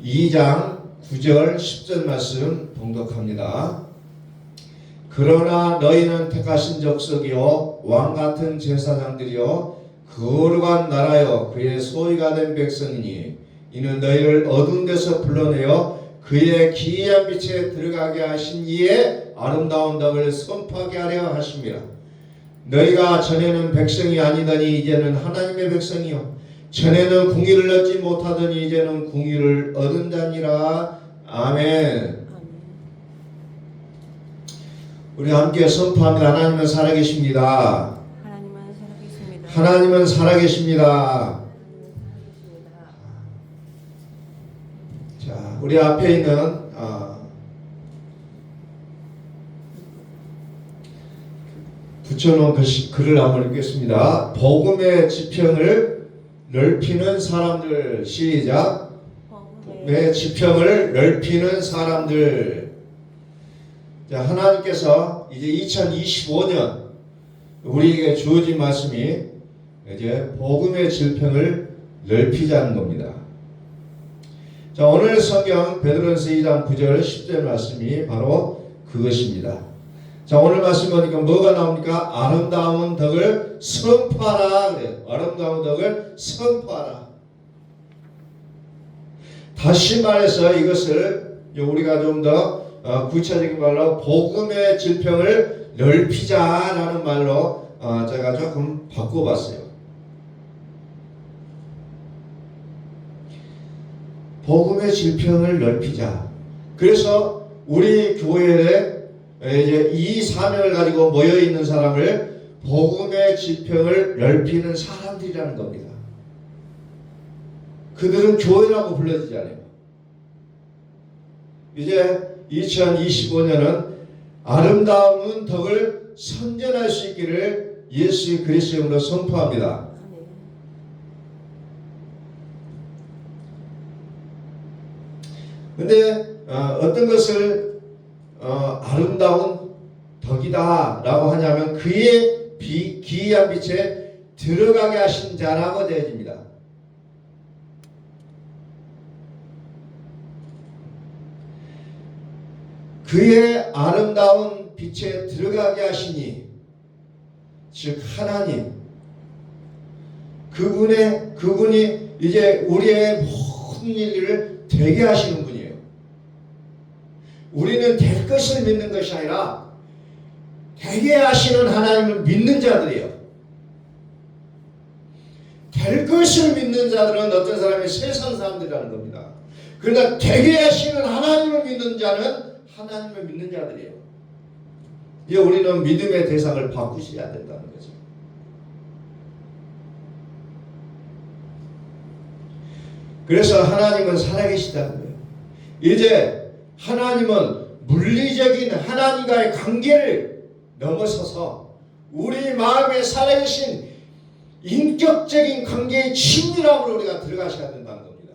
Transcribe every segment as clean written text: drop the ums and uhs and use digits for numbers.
2장 9절 10절 말씀 봉독합니다. 그러나 너희는 택하신 족속이요 왕같은 제사장들이요 거룩한 나라요 그의 소유가 된 백성이니 이는 너희를 어두운 데서 불러내어 그의 기이한 빛에 들어가게 하신 이의 아름다운 덕을 선포하게 하려 하심이라. 너희가 전에는 백성이 아니더니 이제는 하나님의 백성이요 전에는 궁의를 얻지 못하더니 이제는 궁의를 얻은 자니라. 아멘. 우리 함께 선포합니다. 하나님은 살아계십니다. 하나님은 살아계십니다. 하나님은 살아계십니다. 자, 우리 앞에 있는 붙여놓은 글을 한번 읽겠습니다. 복음의 지평을 넓히는 사람들. 시작. 복음의 지평을 넓히는 사람들. 자, 하나님께서 이제 2025년 우리에게 주어진 말씀이 이제 복음의 지평을 넓히자는 겁니다. 자, 오늘 성경 베드로전서 2장 9절 10절 말씀이 바로 그것입니다. 자, 오늘 말씀 보니까 뭐가 나옵니까? 아름다운 덕을 선포하라 그래요. 아름다운 덕을 선포하라. 다시 말해서 이것을 우리가 좀 더 구체적인 말로 복음의 지평을 넓히자라는 말로 제가 조금 바꿔봤어요. 복음의 지평을 넓히자. 그래서 우리 교회에 이제 이 사명을 가지고 모여 있는 사람을 복음의 지평을 넓히는 사람들이라는 겁니다. 그들은 교회라고 불러지지 않아요. 이제 2025년은 아름다운 덕을 선전할 수 있기를 예수 그리스도의 이름으로 선포합니다. 근데 어떤 것을 아름다운 덕이다 라고 하냐면 그의 기이한 빛에 들어가게 하신 자라고 되어집니다. 그의 아름다운 빛에 들어가게 하시니 즉 하나님 그분이 이제 우리의 모든 일을 되게 하시는 분이에요. 우리는 될 것을 믿는 것이 아니라 되게 하시는 하나님을 믿는 자들이에요. 될 것을 믿는 자들은 어떤 사람이 세상 사람들이라는 겁니다. 그러나 되게 하시는 하나님을 믿는 자는 하나님을 믿는 자들이에요. 이제 우리는 믿음의 대상을 바꾸셔야 된다는 거죠. 그래서 하나님은 살아계시다는 거예요. 이제 하나님은 물리적인 하나님과의 관계를 넘어서서 우리 마음에 살아계신 인격적인 관계의 친밀함으로 우리가 들어가셔야 된다는 겁니다.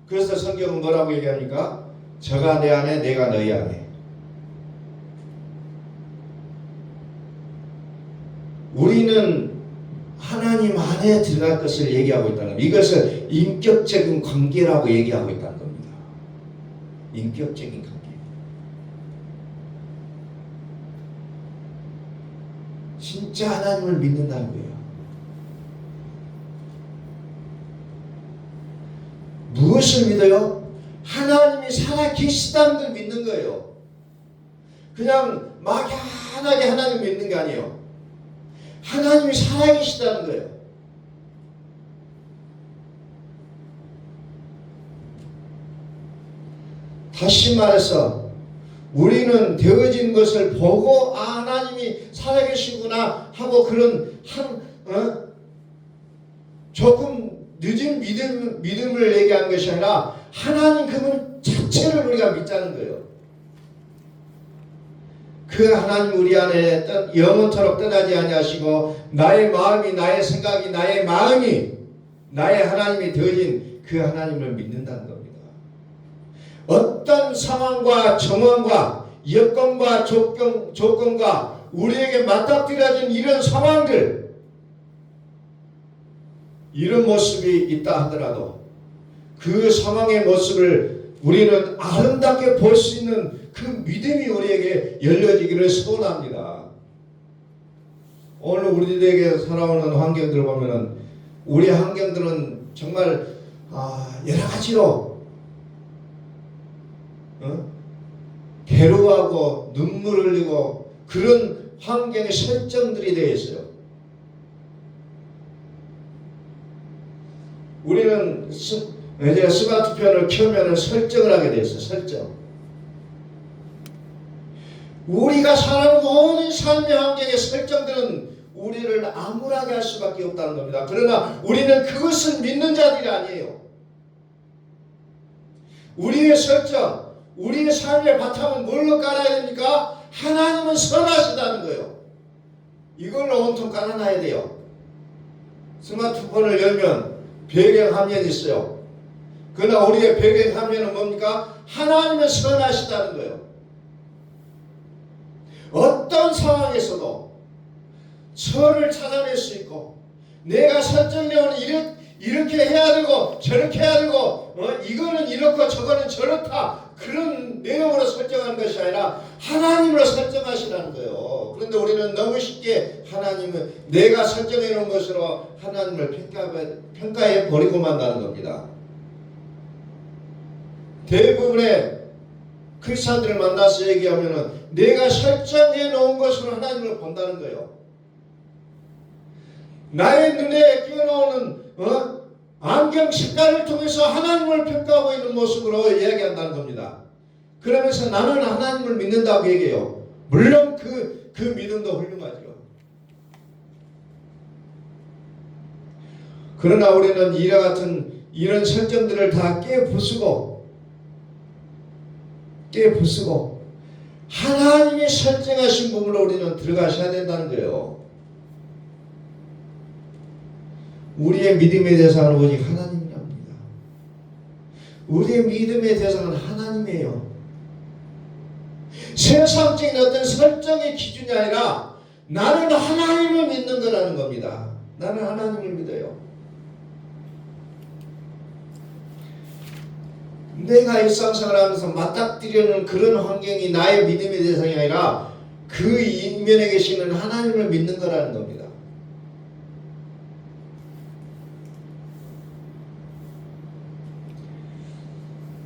그래서 성경은 뭐라고 얘기합니까? 저가 내 안에 내가 너희 안에. 우리는 하나님 안에 들어갈 것을 얘기하고 있다는 겁니다. 이것을 인격적인 관계라고 얘기하고 있다는 겁니다. 인격적인 관계. 진짜 하나님을 믿는다는 거예요. 무엇을 믿어요? 하나님이 살아계시다는 걸 믿는 거예요. 그냥 막연하게 하나님 믿는 게 아니에요. 하나님이 살아계시다는 거예요. 다시 말해서 우리는 되어진 것을 보고 하나님이 살아계시구나 하고 그런 조금 늦은 믿음을 얘기한 것이 아니라 하나님 그분 자체를 우리가 믿자는 거예요. 그 하나님 우리 안에 영원토록 떠나지 아니하시고 나의 마음이 나의 생각이 나의 마음이 나의 하나님이 되어진 그 하나님을 믿는다는 겁니다. 어떤 상황과 정황과 여건과 조건과 우리에게 맞닥뜨려진 이런 상황들 이런 모습이 있다 하더라도 그 상황의 모습을 우리는 아름답게 볼 수 있는 그 믿음이 우리에게 열려지기를 소원합니다. 오늘 우리들에게 살아오는 환경들을 보면은 우리 환경들은 정말 여러 가지로 괴로워하고 눈물 흘리고 그런 환경의 설정들이 되어 있어요. 우리는 이제 스마트폰을 켜면 설정을 하게 되어 있어요. 설정. 우리가 사는 모든 삶의 환경의 설정들은 우리를 암울하게 할 수밖에 없다는 겁니다. 그러나 우리는 그것을 믿는 자들이 아니에요. 우리의 설정, 우리의 삶의 바탕은 뭘로 깔아야 됩니까? 하나님은 선하시다는 거예요. 이걸로 온통 깔아놔야 돼요. 스마트폰을 열면 배경 화면이 있어요. 그러나 우리의 배경 화면은 뭡니까? 하나님은 선하시다는 거예요. 어떤 상황에서도 선을 찾아낼 수 있고 내가 설정해오는 이렇게 해야 되고 저렇게 해야 되고 이거는 이렇고 저거는 저렇다 그런 내용으로 설정하는 것이 아니라 하나님으로 설정하시라는 거예요. 그런데 우리는 너무 쉽게 하나님은 내가 설정해 놓은 것으로 하나님을 평가해 버리고 만다는 겁니다. 대부분의 크리스찬들을 만나서 얘기하면은 내가 설정해 놓은 것으로 하나님을 본다는 거예요. 나의 눈에 끼어나오는 안경 색깔을 통해서 하나님을 평가하고 있는 모습으로 이야기한다는 겁니다. 그러면서 나는 하나님을 믿는다고 얘기해요. 물론 그 믿음도 훌륭하죠. 그러나 우리는 이와 같은 이런 설정들을 다 깨부수고 하나님이 설정하신 부분으로 우리는 들어가셔야 된다는 거예요. 우리의 믿음의 대상은 오직 하나님이랍니다. 우리의 믿음의 대상은 하나님이에요. 세상적인 어떤 설정의 기준이 아니라 나는 하나님을 믿는 거라는 겁니다. 나는 하나님을 믿어요. 내가 일상생활 하면서 맞닥뜨리는 그런 환경이 나의 믿음의 대상이 아니라 그 인면에 계시는 하나님을 믿는 거라는 겁니다.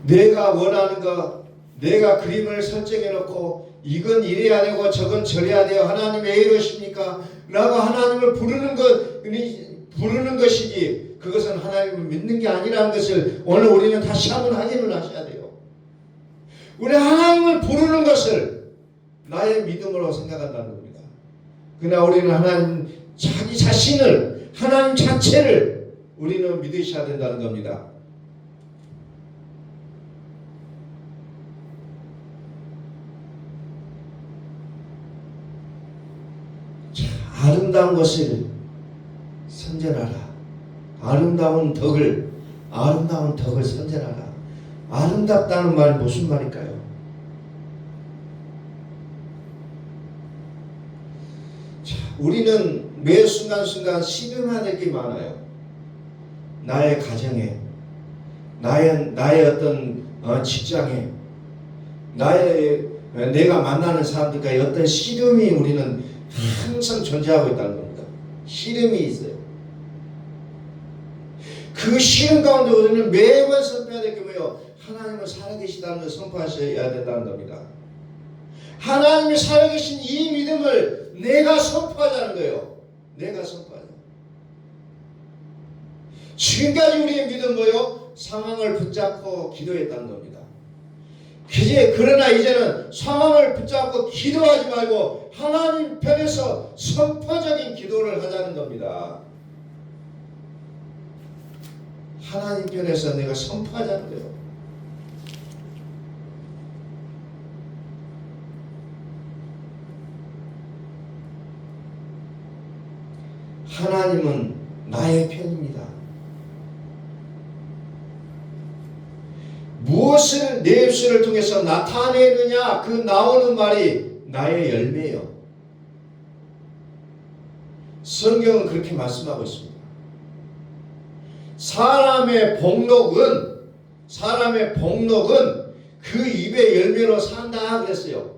내가 원하는 것, 내가 그림을 설정해 놓고 이건 이래야 되고 저건 저래야 돼요. 하나님 왜 이러십니까? 라고 하나님을 부르는 것이지 그것은 하나님을 믿는 게 아니라는 것을 오늘 우리는 다시 한번 확인을 하셔야 돼요. 우리 하나님을 부르는 것을 나의 믿음으로 생각한다는 겁니다. 그러나 우리는 하나님 자기 자신을 하나님 자체를 우리는 믿으셔야 된다는 겁니다. 아름다운 것을 선전하라. 아름다운 덕을 선전하라. 아름답다는 말이 무슨 말일까요? 자, 우리는 매 순간순간 씨름해야 될 게 많아요. 나의 가정에, 나의 어떤 직장에, 내가 만나는 사람들과의 어떤 씨름이 우리는 항상 존재하고 있다는 겁니다. 씨름이 있어요. 그 씨름 가운데 우리는 매번 선포해야 될 게 뭐예요? 하나님은 살아계시다는 것을 선포하셔야 된다는 겁니다. 하나님이 살아계신 이 믿음을 내가 선포하자는 거예요. 내가 선포하자. 지금까지 우리의 믿음은 뭐예요? 상황을 붙잡고 기도했다는 겁니다. 그러나 이제는 상황을 붙잡고 기도하지 말고 하나님 편에서 선포적인 기도를 하자는 겁니다. 하나님 편에서 내가 선포하자는 거예요. 하나님은 나의 편입니다. 무엇을 내 입술을 통해서 나타내느냐 그 나오는 말이 나의 열매예요. 성경은 그렇게 말씀하고 있습니다. 사람의 복록은 사람의 복록은 그 입의 열매로 산다 그랬어요.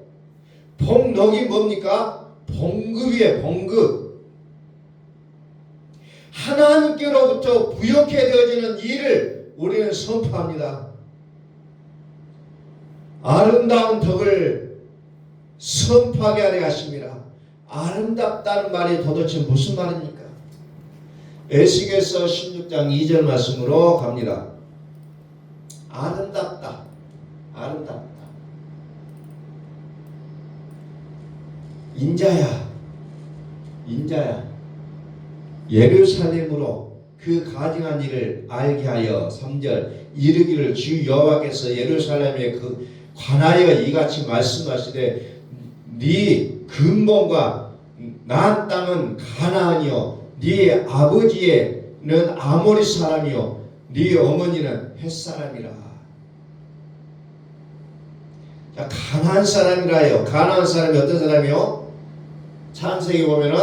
복록이 뭡니까? 봉급이에요. 봉급. 하나님께로부터 부욕해 되어지는 일을 우리는 선포합니다. 아름다운 덕을 선포하게 하려 하십니다. 아름답다는 말이 도대체 무슨 말입니까? 에스겔서 16장 2절 말씀으로 갑니다. 아름답다. 아름답다. 인자야. 인자야. 예루살렘으로 그 가증한 일을 알게 하여 3절 이르기를 주 여호와께서 예루살렘에 그 관하여 이같이 말씀하시되 네 근본과 난 땅은 가나안이요 네 아버지는 아모리 사람이요 네 어머니는 헷 사람이라. 자, 가나안 사람이라요. 가나안 사람이 어떤 사람이요? 창세기 보면은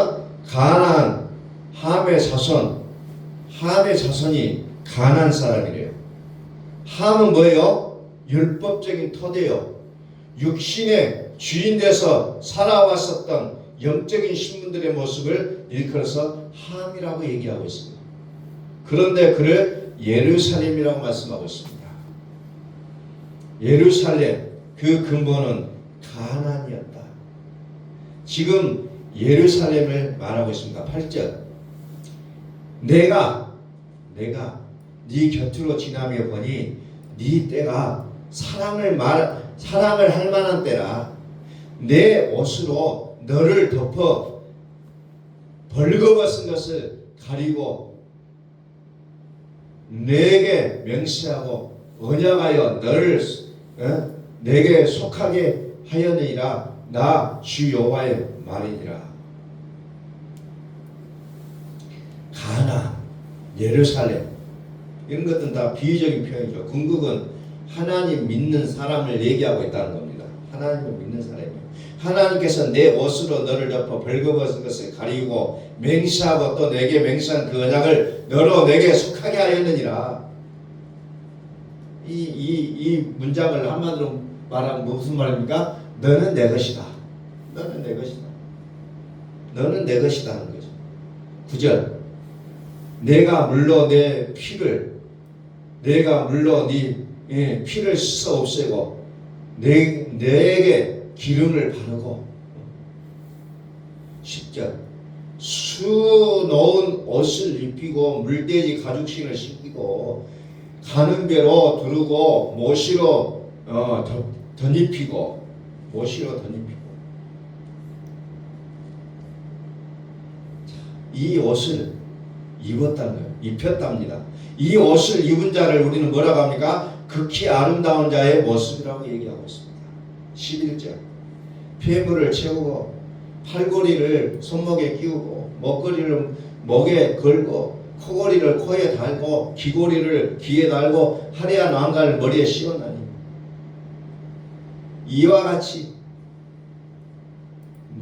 가나안 함의 자손이 가나안 사람이래요. 함은 뭐예요? 율법적인 토대요. 육신의 주인 돼서 살아왔었던 영적인 신분들의 모습을 일컬어서 함이라고 얘기하고 있습니다. 그런데 그를 예루살렘이라고 말씀하고 있습니다. 예루살렘 그 근본은 가나안이었다. 지금 예루살렘을 말하고 있습니다. 8절 내가 네 곁으로 지나며 보니 네 때가 사랑을 할 만한 때라. 내 옷으로 너를 덮어 벌거벗은 것을 가리고 내게 맹세하고 언약하여 너를 내게 속하게 하였느니라. 나 주 여호와의 말이니라. 가나안, 예루살렘 이런 것들은 다 비유적인 표현이죠. 궁극은 하나님 믿는 사람을 얘기하고 있다는 겁니다. 하나님을 믿는 사람이에요. 하나님께서 내 옷으로 너를 덮어 벌거벗은 것을 가리고 맹세하고 또 내게 맹세한 그 언약을 너로 내게 속하게 하였느니라. 이 문장을 한마디로 말하면 무슨 말입니까? 너는 내 것이다. 너는 내 것이다. 너는 내 것이다 하는 거죠. 9절 내가 물러 내 피를 네 피를 씻어 없애고 내게 기름을 바르고 10절 수 놓은 옷을 입히고 물돼지 가죽신을 신기고 가는 배로 두르고 모시로 덧입히고 이 옷을 입었다는 거예요. 입혔답니다. 이 옷을 입은 자를 우리는 뭐라고 합니까? 극히 아름다운 자의 모습이라고 얘기하고 있습니다. 11절 폐물을 채우고 팔걸이를 손목에 끼우고 먹거리를 목에 걸고 코걸이를 코에 달고 귀걸이를 귀에 달고 화려한 왕관을 머리에 씌웠나니 이와 같이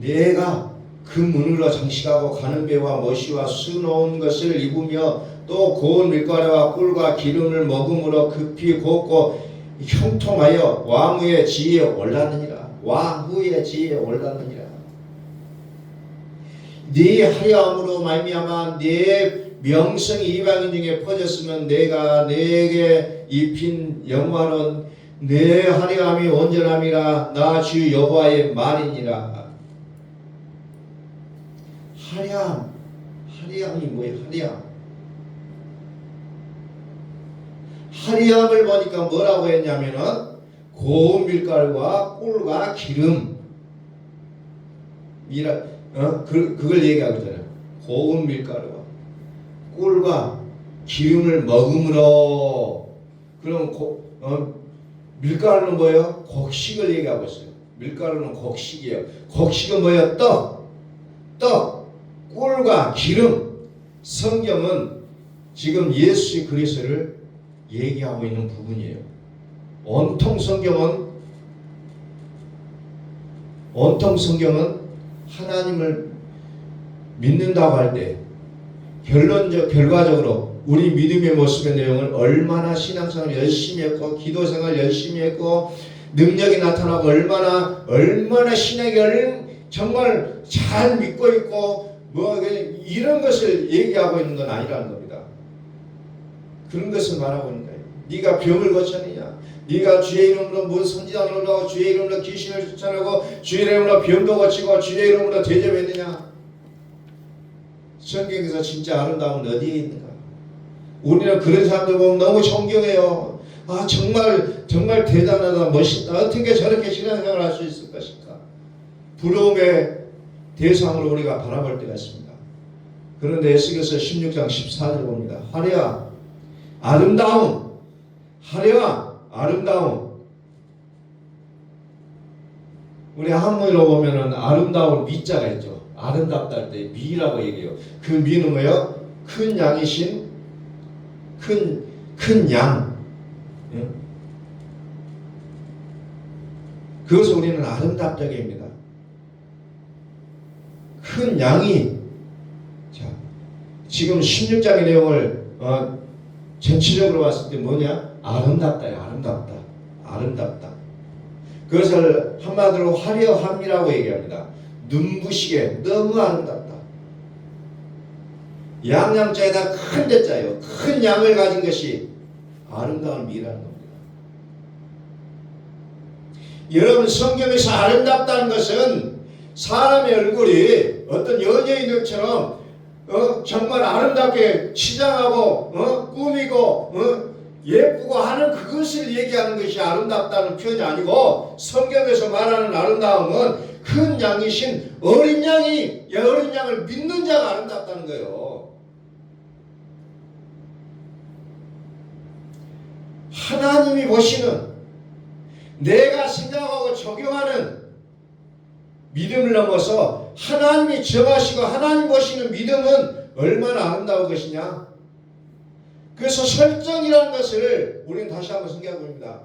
내가 그 문으로 장식하고 가는 배와 머시와 수 놓은 것을 입으며 또 고운 밀가루와 꿀과 기름을 먹음으로 급히 곱고 형통하여 왕후의 지위에 올랐느니라. 왕후의 지위에 올랐느니라. 네 하려함으로 말미암아 네 명성이 이방인 중에 퍼졌으면 내가 내게 입힌 영화는 내 하려함이 온전함이라. 나 주 여호와의 말이니라. 하리함이 뭐예요? 하리함을 보니까 뭐라고 했냐면은 고운 밀가루와 꿀과 기름이라 그걸 얘기하고 있잖아요. 고운 밀가루와 꿀과 기름을 먹음으로. 그럼 밀가루는 뭐예요? 곡식을 얘기하고 있어요. 밀가루는 곡식이에요. 곡식은 뭐예요? 떡, 꿀과 기름. 성경은 지금 예수 그리스도를 얘기하고 있는 부분이에요. 온통 성경은 하나님을 믿는다고 할 때 결과적으로 우리 믿음의 모습의 내용을 얼마나 신앙생활 열심히 했고 기도생활 열심히 했고 능력이 나타나고 얼마나 신에게 정말 잘 믿고 있고 뭐 이런 것을 얘기하고 있는 건 아니라는 겁니다. 그런 것을 말하고 있는 거예요. 네가 병을 고쳤느냐? 네가 주의 이름으로 무슨 선지자를 하고 주의 이름으로 귀신을 쫓아내고 주의 이름으로 병도 고치고 주의 이름으로 대접했느냐? 성경에서 진짜 아름다움은 어디에 있는가? 우리는 그런 사람들 보면 너무 존경해요. 아 정말 대단하다 멋있다. 어떻게 저렇게 신앙생활을 할 수 있을 것인가? 부러움의 대상으로 우리가 바라볼 때가 있습니다. 그런데 에스겔서 16장 14절 봅니다. 화려한 아름다움, 화려한 아름다움. 우리 한문으로 보면은 아름다운 미자가 있죠. 아름답다 할 때 미라고 얘기해요. 그 미는 뭐예요? 큰 양이신 큰 양. 예? 그것을 우리는 아름답다고 합니다. 큰 양이 자 지금 16장의 내용을 전체적으로 봤을 때 뭐냐? 아름답다요. 아름답다. 그것을 한마디로 화려함이라고 얘기합니다. 눈부시게 너무 아름답다. 양양자에다 큰 대자예요. 큰 양을 가진 것이 아름다운 미라는 겁니다. 여러분 성경에서 아름답다는 것은 사람의 얼굴이 어떤 연예인들처럼 정말 아름답게 치장하고 꾸미고 예쁘고 하는 그것을 얘기하는 것이 아름답다는 표현이 아니고 성경에서 말하는 아름다움은 큰 양이신 어린 양을 믿는 자가 아름답다는 거예요. 하나님이 보시는 내가 생각하고 적용하는 믿음을 넘어서 하나님이 정하시고 하나님 보시는 믿음은 얼마나 아름다운 것이냐. 그래서 설정이라는 것을 우리는 다시 한번 생각해 봅니다.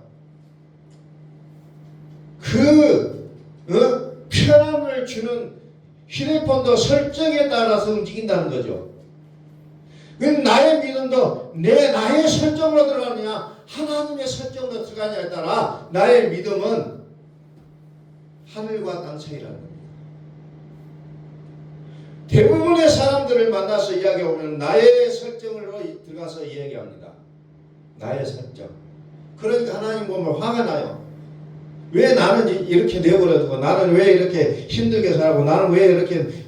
편함을 주는 휴대폰도 설정에 따라서 움직인다는 거죠. 나의 믿음도 나의 설정으로 들어가느냐 하나님의 설정으로 들어가느냐에 따라 나의 믿음은 하늘과 땅 차이라는 겁니다. 대부분의 사람들을 만나서 이야기하면 나의 설정으로 들어가서 이야기합니다. 나의 설정. 그러니까 하나님 보면 화가 나요. 왜 나는 이렇게 내버려두고 나는 왜 이렇게 힘들게 살고 나는 왜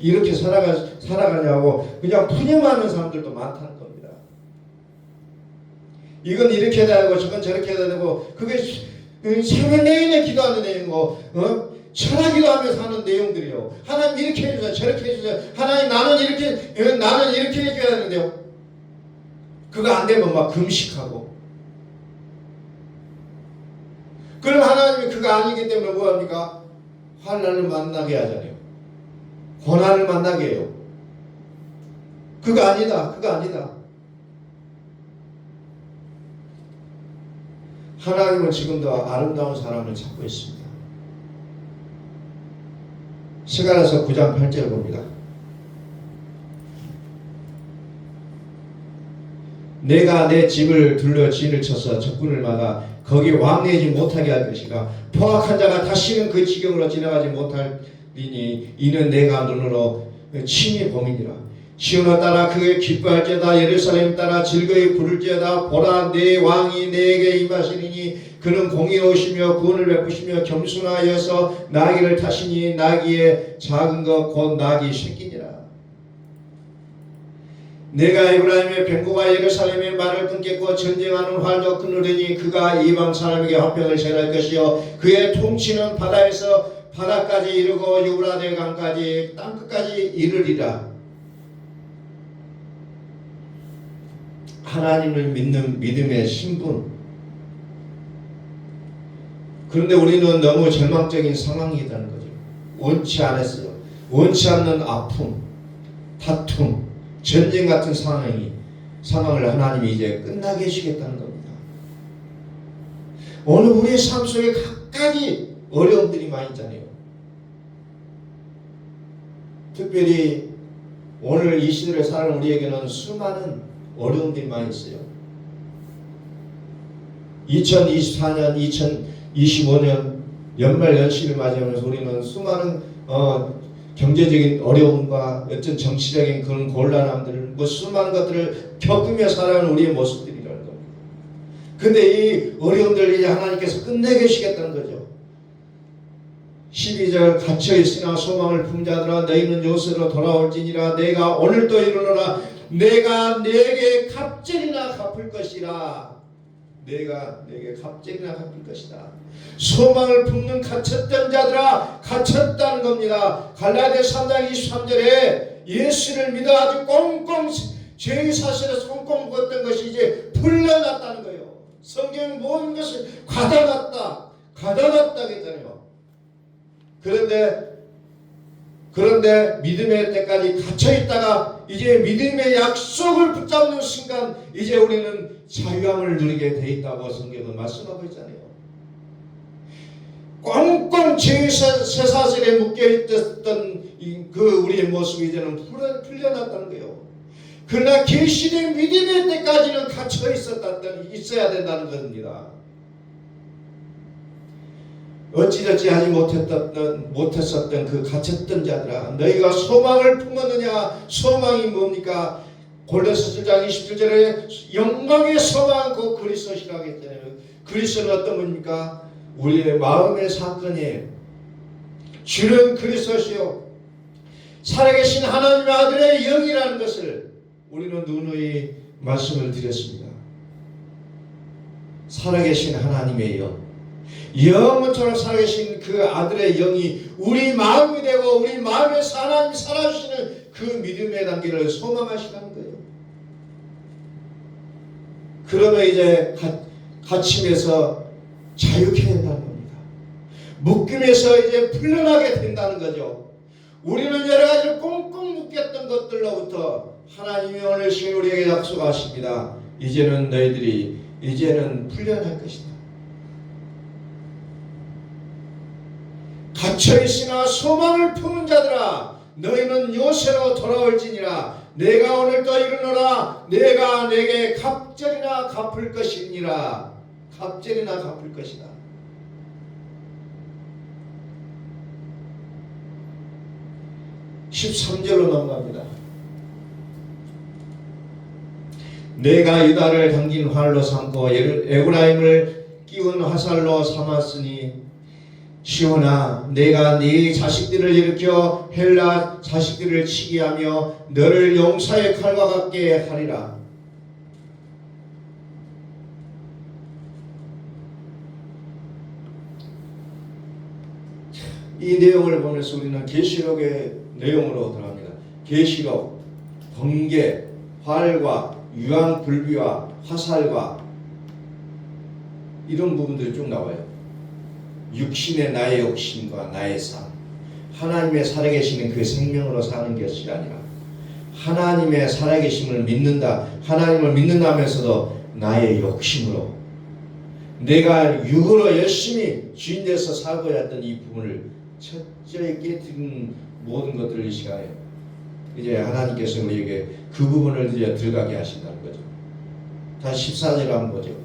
이렇게 살아가냐고 그냥 푸념하는 사람들도 많다는 겁니다. 이건 이렇게 해야 되고 저건 저렇게 해야 되고 그게 새벽 내내 기도하는 내용이고 철학기도 하면서 하는 내용들이요. 하나님 이렇게 해주세요. 저렇게 해주세요. 하나님 나는 이렇게 해줘야 되는데요. 그거 안 되면 막 금식하고. 그럼 하나님이 그거 아니기 때문에 뭐합니까? 환난을 만나게 하잖아요. 고난을 만나게 해요. 그거 아니다. 하나님은 지금도 아름다운 사람을 찾고 있습니다. 스가랴서 9장 8절 봅니다. 내가 내 집을 둘러 진을 쳐서 적군을 막아 거기 왕래하지 못하게 할 것이가 포악한 자가 다시는 그 지경으로 지나가지 못하리니 이는 내가 눈으로 친히 봄이니라. 시온을 따라 그의 기뻐할지어다. 예루살렘 따라 즐거이 부를지어다. 보라 내 왕이 내게 임하시리니 그는 공의로우시며 구원을 베푸시며 겸손하여서 나귀를 타시니 나귀의 작은 것 곧 나귀 새끼니라. 내가 에브라임의 병고가 예루살렘의 말을 끊겠고 전쟁하는 활도 끊으리니 그가 이방 사람에게 화평을 제할 것이요 그의 통치는 바다에서 바다까지 이르고 유브라데 강까지 땅끝까지 이르리라. 하나님을 믿는 믿음의 신분. 그런데 우리는 너무 절망적인 상황이라는 거죠. 원치 않았어요. 원치 않는 아픔, 다툼, 전쟁 같은 상황을 하나님이 이제 끝나게 해주겠다는 겁니다. 오늘 우리의 삶 속에 각가지 어려움들이 많이 있잖아요. 특별히 오늘 이 시대를 사는 우리에게는 수많은 어려움들이 많이 있어요. 2024년, 2025년 연말 연시를 맞이하면서 우리는 수많은 경제적인 어려움과 어떤 정치적인 그런 곤란함들, 뭐 수많은 것들을 겪으며 살아가는 우리의 모습들이라는 겁니다. 근데 이 어려움들을 이제 하나님께서 끝내계시겠다는 거죠. 12절 갇혀있으나 소망을 품은 자들아 너희는 요새로 돌아올지니라. 내가 오늘도 이르노라. 내가 내게 갑절이나 갚을 것이라. 내가 내게 갑절이나 갚을 것이다. 소망을 품는 갇혔던 자들아 갇혔다는 겁니다. 갈라디아 3장 23절에 예수를 믿어 아주 꽁꽁 죄의 사실에서 꽁꽁 묶었던 것이 이제 풀려났다는 거예요. 성경 모든 것을 가다놨다 했잖아요. 그런데 믿음의 때까지 갇혀있다가 이제 믿음의 약속을 붙잡는 순간 이제 우리는 자유함을 누리게 돼 있다고 성경은 말씀하고 있잖아요. 꽁꽁 죄의 쇠사슬에 묶여있던 그 우리의 모습이 이제는 풀려났다는 거예요. 그러나 계시된 믿음의 때까지는 갇혀 있어야 된다는 겁니다. 어찌저찌 하지 못했었던 그 갇혔던 자들아 너희가 소망을 품었느냐. 소망이 뭡니까? 골로새 1장 27절에 영광의 소망 곧 그리스도시라고 했잖아요. 그리스도는 어떤 분입니까? 우리의 마음의 사건이에요. 주는 그리스도시요 살아계신 하나님의 아들의 영이라는 것을 우리는 누누이 말씀을 드렸습니다. 살아계신 하나님의 영, 영원토록 살아계신 그 아들의 영이 우리 마음이 되고 우리 마음에서 하나님이 살아주시는 그 믿음의 단계를 소망하시라는 거예요. 그러면 이제 갇힘에서 자유케 된다는 겁니다. 묶임에서 이제 풀려나게 된다는 거죠. 우리는 여러 가지로 꽁꽁 묶였던 것들로부터 하나님이 오늘 시간 우리에게 약속하십니다. 이제는 너희들이 이제는 풀려날 것이다. 갇혀있으나 소망을 품은 자들아 너희는 요새로 돌아올지니라. 내가 오늘도 이르노라. 내가 내게 갑절이나 갚을 것이니라. 갑절이나 갚을 것이다. (13절로) 넘어갑니다. 내가 유다를 당긴 활로 삼고 에브라임을 끼운 화살로 삼았으니 시온아 내가 네 자식들을 일으켜 헬라 자식들을 치게 하며 너를 용사의 칼과 같게 하리라. 이 내용을 보면서 우리는 계시록의 내용으로 들어갑니다. 계시록, 번개, 활과 유황불비와 화살과 이런 부분들이 쭉 나와요. 육신의 나의 욕심과 나의 삶, 하나님의 살아계시는 그 생명으로 사는 것이 아니라 하나님의 살아계심을 믿는다. 하나님을 믿는다면서도 나의 욕심으로 내가 육으로 열심히 주인돼서 살고자 했던 이 부분을 철저히 깨뜨린 모든 것들을 이 시간에 이제 하나님께서 우리에게 그 부분을 이제 들어가게 하신다는 거죠. 다시 14절 한번 보죠.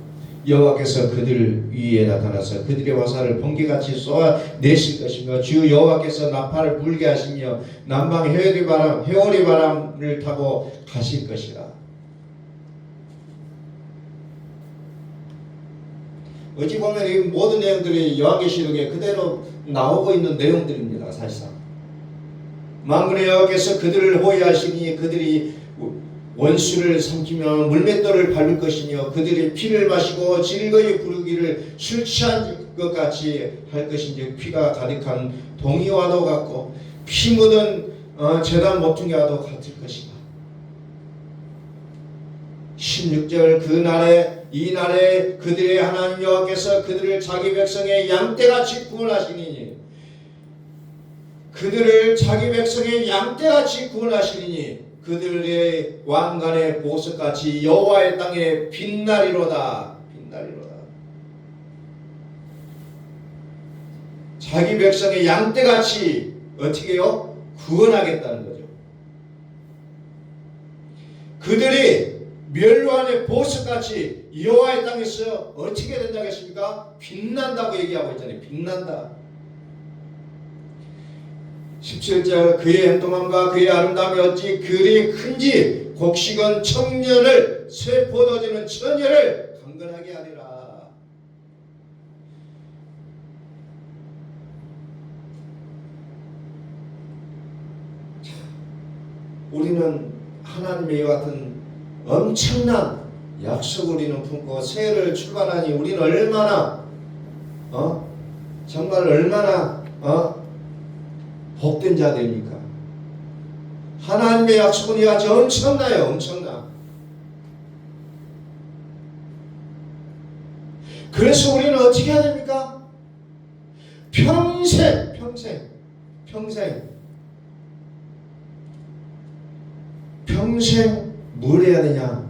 여호와께서 그들 위에 나타나서 그들의 화살을 번개같이 쏘아내실 것이며 주 여호와께서 나팔을 불게 하시며 남방 회오리 바람을 타고 가실 것이라. 어찌 보면 이 모든 내용들이 요한계시록에 그대로 나오고 있는 내용들입니다. 사실상 만군의 여호와께서 그들을 호위하시니 그들이 원수를 삼키며 물맷돌을 밟을 것이며 그들이 피를 마시고 즐거이 부르기를 술 취한 것 같이 할 것인지 피가 가득한 동이와도 같고 피 묻은 제단 모퉁이와도 같을 것이다. 16절 이 날에 그들의 하나님 여호와께서 그들을 자기 백성의 양떼같이 구원하시니 그들의 왕관의 보석같이 여호와의 땅에 빛나리로다. 자기 백성의 양떼같이 어떻게 해요? 구원하겠다는 거죠. 그들이 멸루안의 보석같이 여호와의 땅에서 어떻게 된다겠습니까? 빛난다고 얘기하고 있잖아요. 빛난다. 17절 그의 행동함과 그의 아름다움이 어찌 그리 큰지 곡식은 청년을 새 포도주는 처녀를 강건하게 하리라. 우리는 하나님의 이와 같은 엄청난 약속을 우리는 품고 새해를 출발하니 우리는 얼마나 정말 얼마나 복된 자들입니까? 하나님의 약속은 이같이 엄청나요. 엄청나. 그래서 우리는 어떻게 해야 됩니까? 평생 뭘 해야 되냐?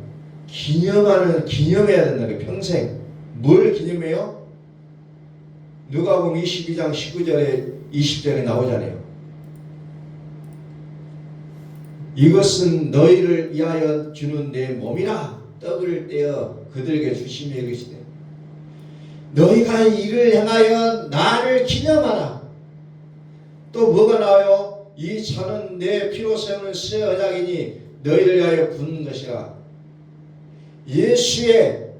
기념해야 된다는 거예요. 평생. 뭘 기념해요? 누가복음 22장 19절에 20절에 나오잖아요. 이것은 너희를 위하여 주는 내 몸이라. 떡을 떼어 그들에게 주시며 이르시되 너희가 이를 행하여 나를 기념하라. 또 뭐가 나와요? 이 잔은 내 피로 세우는 새 언약이니 너희를 위하여 붓는 것이라. 예수의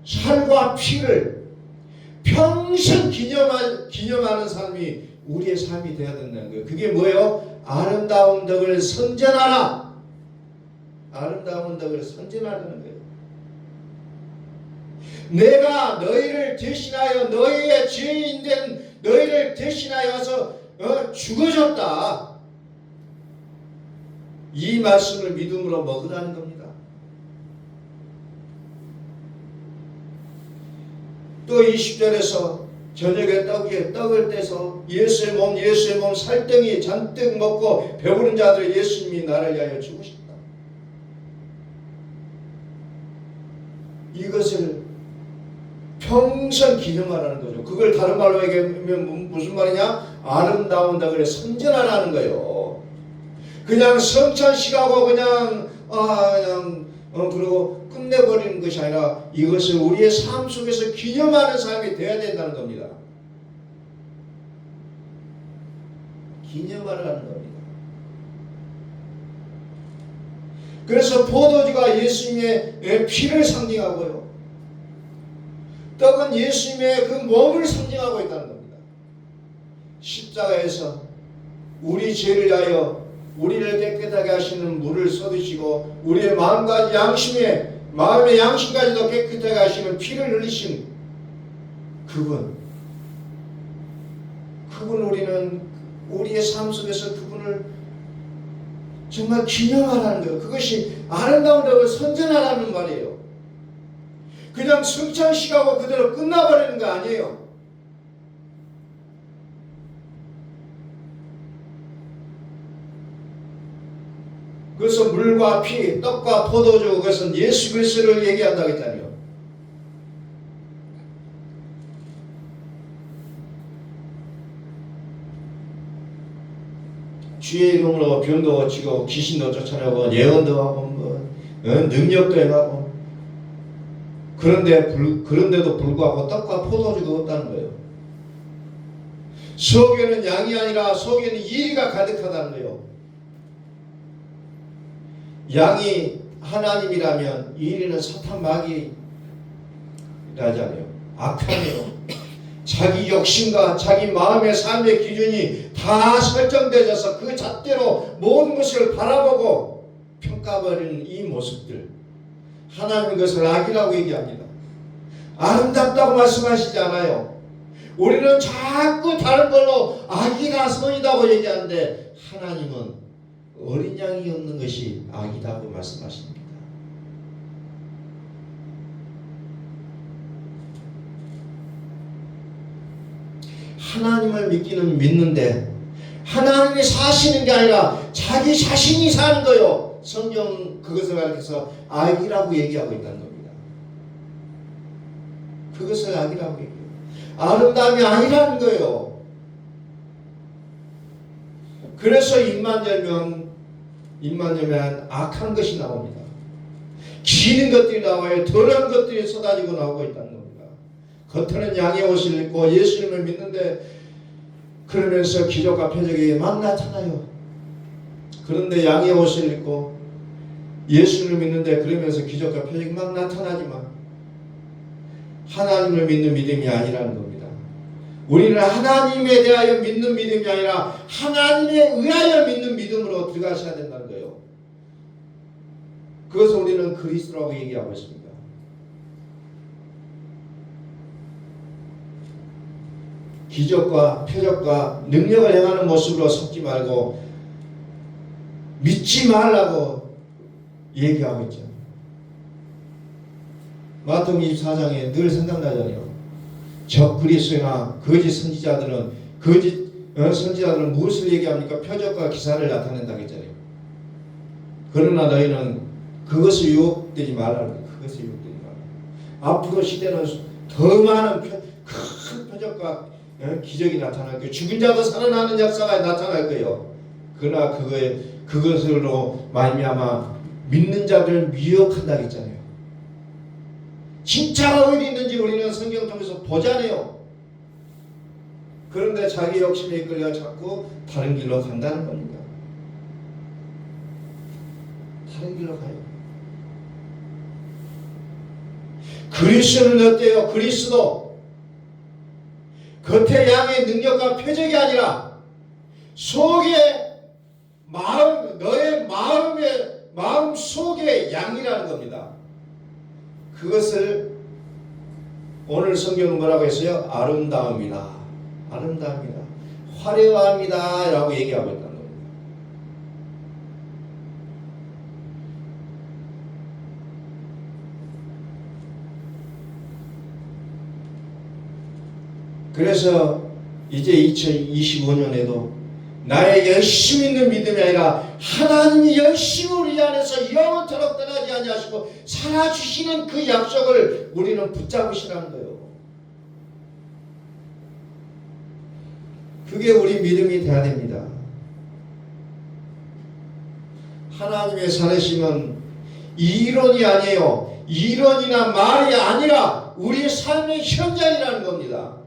살과 피를 평생 기념하는 삶이 우리의 삶이 되어야 된다는 거예요. 그게 뭐예요? 아름다운 덕을 선전하라. 아름다운 덕을 선전하라는 거예요. 내가 너희를 대신하여 너희의 죄인된 너희를 대신하여서 죽어졌다. 이 말씀을 믿음으로 먹으라는 겁니다. 또 20절에서 저녁에 떡을 떼서 예수의 몸 살덩이 잔뜩 먹고 배부른 자들 예수님이 나를 위하여 죽으셨다. 이것을 평생 기념하라는 거죠. 그걸 다른 말로 얘기하면 무슨 말이냐? 아름다운 덕을 선전하라는 거예요. 그냥 성찬식하고 그리고 끝내버리는 것이 아니라 이것을 우리의 삶 속에서 기념하는 삶이 되어야 된다는 겁니다. 기념하라는 겁니다. 그래서 포도주가 예수님의 피를 상징하고요. 떡은 예수님의 그 몸을 상징하고 있다는 겁니다. 십자가에서 우리 죄를 위하여 우리를 깨끗하게 하시는 물을 쏟으시고 우리의 마음의 양심까지도 깨끗하게 하시는 피를 흘리신 그분 우리는 우리의 삶 속에서 그분을 정말 기념하라는 거예요. 그것이 아름다운 덕을 선전하라는 말이에요. 그냥 성찬식하고 그대로 끝나버리는 거 아니에요. 그래서 물과 피, 떡과 포도주, 그것은 예수 그리스도를 얘기한다고 했잖아요. 주의 이름으로 병도 고치고 귀신도 쫓아내고 예언도 하고 능력도 행하고 그런데도 불구하고 떡과 포도주가 없다는 거예요. 속에는 양이 아니라 속에는 이리가 가득하다는 거예요. 양이 하나님이라면 이리는 사탄 마귀라잖아요. 악하네요. 자기 욕심과 자기 마음의 삶의 기준이 다 설정되어서 그 잣대로 모든 것을 바라보고 평가버리는 이 모습들, 하나님은 그것을 악이라고 얘기합니다. 아름답다고 말씀하시지 않아요. 우리는 자꾸 다른 걸로 악이다 선이다고 얘기하는데 하나님은 어린 양이 없는 것이 악이다고 말씀하십니다. 하나님을 믿는데 하나님이 사시는 게 아니라 자기 자신이 사는 거요. 성경 그것을 가르쳐서 악이라고 얘기하고 있다는 겁니다. 그것을 악이라고 얘기해요. 아름다움이 아니라는 거예요. 그래서 입만 열면 악한 것이 나옵니다. 기는 것들이 나와요. 더러운 것들이 쏟아지고 나오고 있다는 겁니다. 겉으로는 양의 옷을 입고 예수님을 믿는데 그러면서 기적과 표적이 막 나타나요. 그런데 양의 옷을 입고 예수를 믿는데 그러면서 기적과 표적이 막 나타나지만 하나님을 믿는 믿음이 아니라는 겁니다. 우리는 하나님에 대하여 믿는 믿음이 아니라 하나님에 의하여 믿는 믿음으로 들어가셔야 된다는 거예요. 그것을 우리는 그리스도라고 얘기하고 있습니다. 기적과 표적과 능력을 행하는 모습으로 섞지 말고 믿지 말라고 얘기하고 있죠. 마태복음 24장에 늘 생각나잖아요. 적그리스도나 거짓 선지자들은 선지자들은 무엇을 얘기합니까? 표적과 기사를 나타낸다고 했잖아요. 그러나 너희는 그것을 유혹되지 말라는 거예요. 그것을 유혹되지 말라. 앞으로 시대는 더 많은 큰 표적과 기적이 나타날 거예요. 죽은 자도 살아나는 역사가 나타날 거예요. 그러나 그것으로 말미암아 믿는 자들을 미혹한다 했잖아요. 진짜가 어디 있는지 우리는 성경 통해서 보잖아요. 그런데 자기 욕심에 이끌려 자꾸 다른 길로 간다는 겁니다. 다른 길로 가요. 그리스도는 어때요? 그리스도 겉의 양의 능력과 표적이 아니라 속에 너의 마음 속의 양이라는 겁니다. 그것을 오늘 성경은 뭐라고 했어요? 아름다움이다. 화려함이다 라고 얘기하고 있다는 겁니다. 그래서 이제 2025년에도 나의 열심히 있는 믿음이 아니라 하나님이 열심히 우리 안에서 영원토록 떠나지 아니하시고 살아주시는 그 약속을 우리는 붙잡으시라는 거예요. 그게 우리 믿음이 돼야 됩니다. 하나님의 살아심은 이론이 아니에요. 이론이나 말이 아니라 우리의 삶의 현장이라는 겁니다.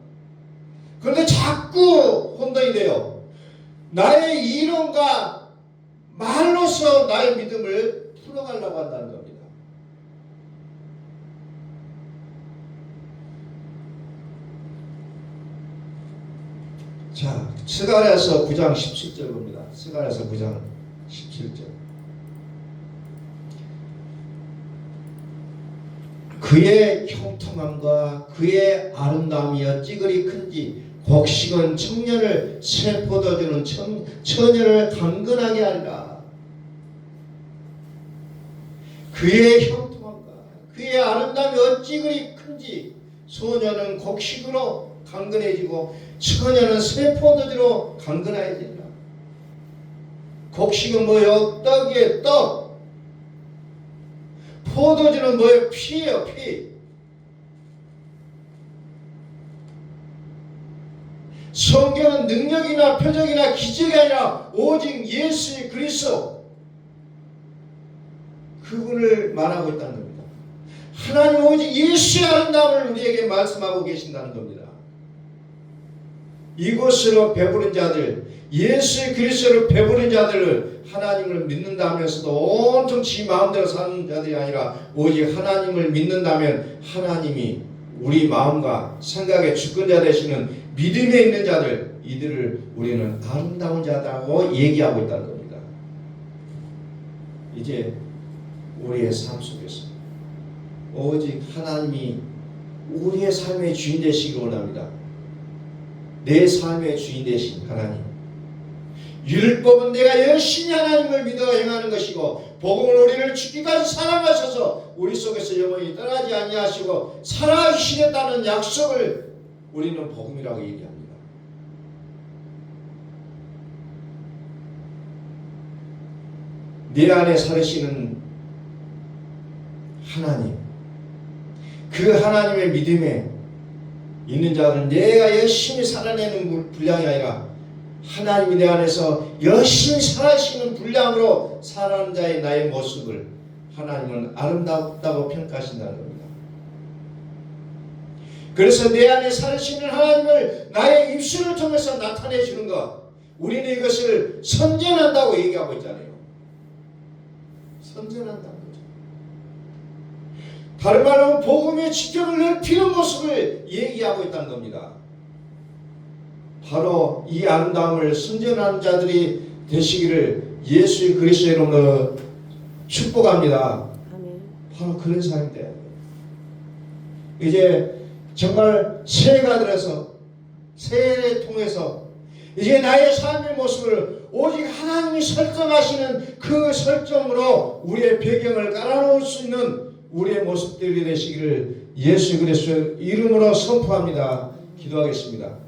그런데 자꾸 혼돈이 돼요. 나의 이론과 말로서 나의 믿음을 풀어가려고 한다는 겁니다. 자, 스가랴서 9장 17절 봅니다. 스가랴서 9장 17절. 그의 형통함과 그의 아름다움이 어찌 그리 큰지 곡식은 청년을 새 포도주는 처녀를 강건하게 하리라. 그의 형통함과 그의 아름다움이 어찌 그리 큰지 소녀는 곡식으로 강건해지고 처녀는 새 포도주로 강건해진다. 곡식은 뭐예요? 떡이에요. 떡. 포도주는 뭐예요? 피예요. 피. 성경은 능력이나 표적이나 기적이 아니라 오직 예수 그리스도 그분을 말하고 있다는 겁니다. 하나님 오직 예수의 아름다움을 우리에게 말씀하고 계신다는 겁니다. 이곳으로 배부른 자들, 예수 그리스도를 배부른 자들을 하나님을 믿는다면서도 온통 지 마음대로 사는 자들이 아니라 오직 하나님을 믿는다면 하나님이 우리 마음과 생각의 주권자 되시는 믿음에 있는 자들, 이들을 우리는 아름다운 자다고 얘기하고 있다는 겁니다. 이제 우리의 삶 속에서 오직 하나님이 우리의 삶의 주인 되시기 원합니다. 내 삶의 주인 되신 하나님. 율법은 내가 열심히 하나님을 믿어 행하는 것이고 복음은 우리를 죽기까지 사랑하셔서 우리 속에서 영원히 떠나지 아니하시고 살아주시겠다는 약속을 우리는 복음이라고 얘기합니다. 내 안에 살으시는 하나님, 그 하나님의 믿음에 있는 자들은 내가 열심히 살아내는 분량이 아니라 하나님이 내 안에서 열심히 살아시는 분량으로 살아가는 자의 나의 모습을 하나님은 아름답다고 평가하신다는 겁니다. 그래서 내 안에 사시는 하나님을 나의 입술을 통해서 나타내 주는 것, 우리는 이것을 선전한다고 얘기하고 있잖아요. 선전한다는 거죠. 다른 말로 복음의 지경을 넓히는 모습을 얘기하고 있다는 겁니다. 바로 이 아름다움을 선전하는 자들이 되시기를 예수의 그리스도의 이름으로 축복합니다. 아멘. 바로 그런 사람이 돼야 돼요. 이제 정말 새해가 들어서 새해를 통해서 이제 나의 삶의 모습을 오직 하나님이 설정하시는 그 설정으로 우리의 배경을 깔아놓을 수 있는 우리의 모습들이 되시기를 예수 그리스도의 이름으로 선포합니다. 기도하겠습니다.